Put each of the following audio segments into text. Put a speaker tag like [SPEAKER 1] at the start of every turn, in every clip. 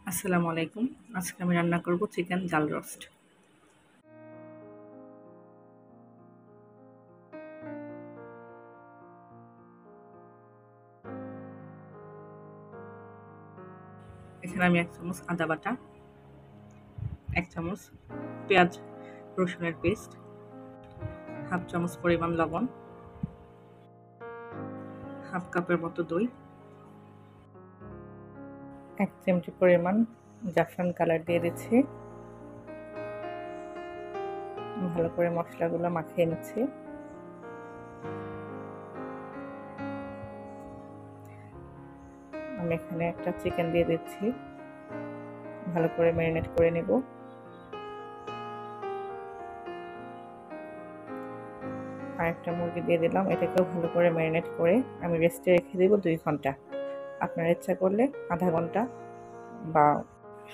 [SPEAKER 1] আসসালামু আলাইকুম। আজকে আমি রান্না করব চিকেন জাল রোস্ট। এখানে আমি 1 চামচ আদা বাটা, 1 চামচ পেঁয়াজ রসুনের পেস্ট, হাফ চামচ পরিমাণ লবণ, হাফ কাপের মতো দই, 1 চিমটি পরিমাণ জাফরান কালার দিয়ে দিচ্ছি। ভালো করে মশলাগুলো মাখিয়ে নিচ্ছি। আমি এখানে একটা চিকেন দিয়ে দিচ্ছি, ভালো করে ম্যারিনেট করে নেব। আর একটা মুরগি দিয়ে দিলাম, এটাকেও ভালো করে ম্যারিনেট করে আমি রেস্টে রেখে দেব 2 ঘন্টা। আপনার ইচ্ছা করলে আধা ঘন্টা বা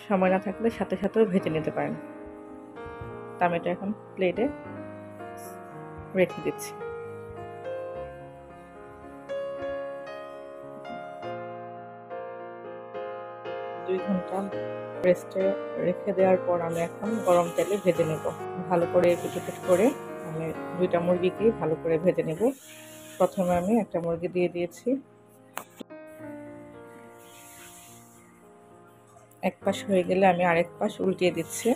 [SPEAKER 1] সময় না থাকলে সাথে সাথেও ভেজে নিতে পারেন। তা আমি এটা এখন প্লেটে রেখে দিচ্ছি। দুই ঘন্টা রেস্টে রেখে দেওয়ার পর আমি এখন গরম তেলে ভেজে নেব। ভালো করে এপিট করে আমি 2টা মুরগিকেই ভালো করে ভেজে নেব। প্রথমে আমি একটা মুরগি দিয়ে দিয়েছি, এক পাশ হয়ে গেলে আমি আরেক পাশ উল্টিয়ে দিচ্ছি।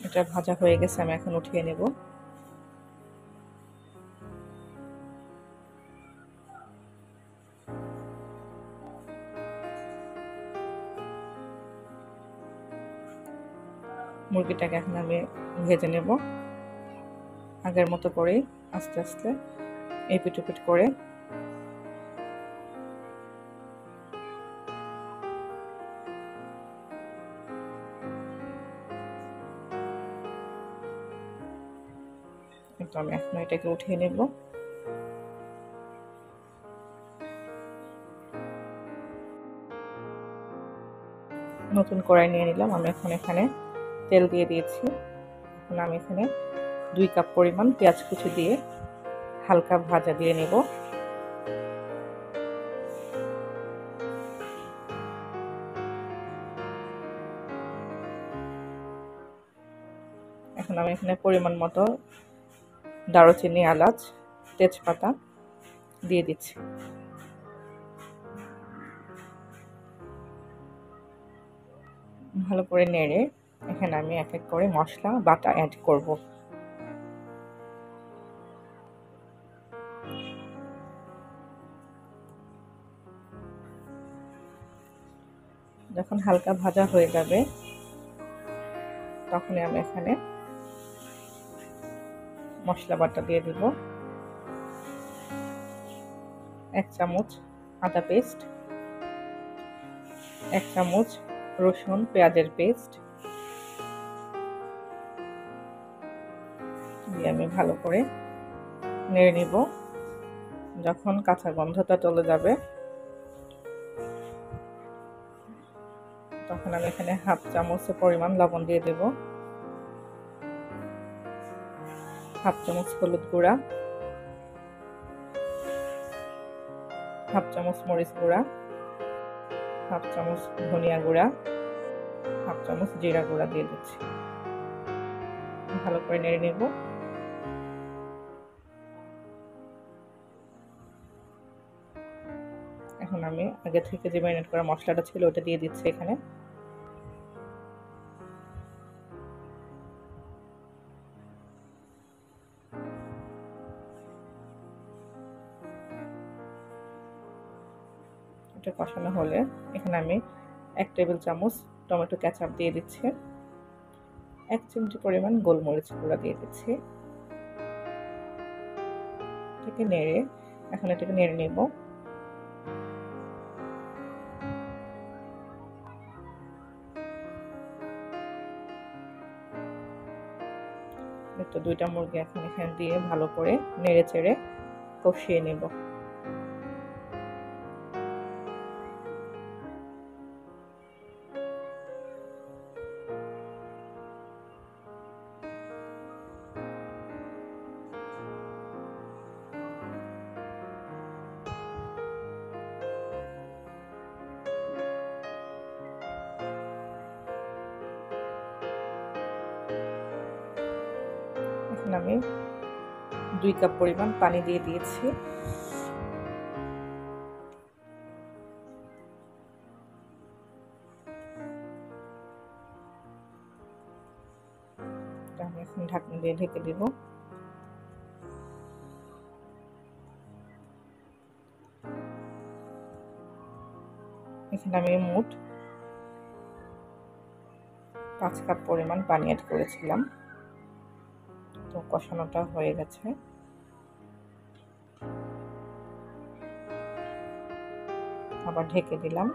[SPEAKER 1] এটা ভাজা হয়ে গেছে, আমি এখন উঠিয়ে নেব। মুরগিটাকে এখন আমি ভেজে নেব আগের মতো করেই, আস্তে আস্তে এপিট ওপিট করে। কিন্তু আমি এখন এটাকে উঠিয়ে নেব। নতুন কড়াই নিয়ে নিলাম। আমি এখন এখানে তেল দিয়ে দিয়েছি। এখন আমি এখানে 2 কাপ পরিমাণ পেঁয়াজ কুচি দিয়ে হালকা ভাজা দিয়ে নেব। এখন আমি এখানে পরিমাণ মতো দারুচিনি, এলাচ, তেজপাতা দিয়ে দিচ্ছি। ভালো করে নেড়ে এখানে আমি এক এক করে মশলা বাটা অ্যাড করব। যখন হালকা ভাজা হয়ে যাবে তখনই আমি এখানে মশলা বাটা দিয়ে দেব। 1 চামচ আদা পেস্ট, 1 চামচ রসুন পেঁয়াজের পেস্ট দিয়ে আমি ভালো করে নেড়ে নিব। যখন কাঁচা গন্ধটা চলে যাবে তখন আমি এখানে হাফ চামচ পরিমাণ লবণ দিয়ে দেব, হাফ চামচ হলুদ গুঁড়া, হাফ চামচ মরিচ গুঁড়া, হাফ চামচ ধনিয়া গুঁড়া, হাফ চামচ জিরা গুঁড়া দিয়ে দিচ্ছি। ভালো করে নেড়ে নেব। এখন আমি আগে থেকে যে ম্যারিনেট করা মশলাটা ছিল ওটা দিয়ে দিচ্ছি এখানে। এটা কষানো হলে এখানে আমি 1 টেবিল চামচ টমেটো কেচাপ দিয়ে দিচ্ছি, 1 চিমটি পরিমাণ গোলমরিচ গুঁড়া দিয়ে দিচ্ছি। এখন এটাকে নেড়ে নেব। তো 2টা মুরগি এখন এখানে দিয়ে ভালো করে নেড়ে চেড়ে কষিয়ে নেব। এখানে আমি 2 কাপ পরিমাণ পানি দিয়ে দিয়েছি। আমি এখন ঢাকনা দিয়ে ঢেকে দিব। এখানে আমি মোট 5 কাপ পরিমাণ পানি অ্যাড করেছিলাম। তো কষানোটা হয়ে গেছে। আবার ঢেকে দিলাম।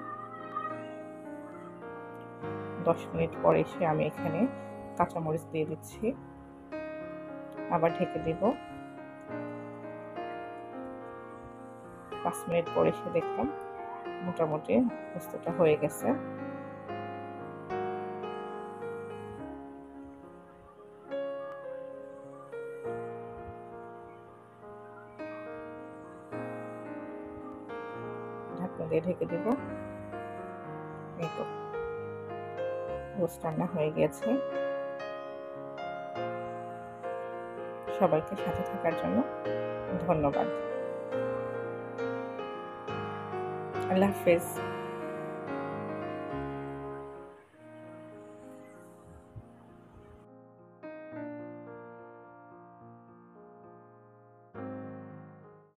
[SPEAKER 1] 10 মিনিট পরে এসে আমি এখানে কাঁচামরিচ দিয়ে দিচ্ছি। আবার ঢেকে দিব। 5 মিনিট পরে এসে দেখলাম মোটামুটি পোস্তটা হয়ে গেছে। ঢাকনা দিয়ে ঢেকে দিব। এই তো রোস্ট রান্না হয়ে গেছে। সবাইকে সাথে থাকার জন্য ধন্যবাদ। আল্লাহ হাফেজ।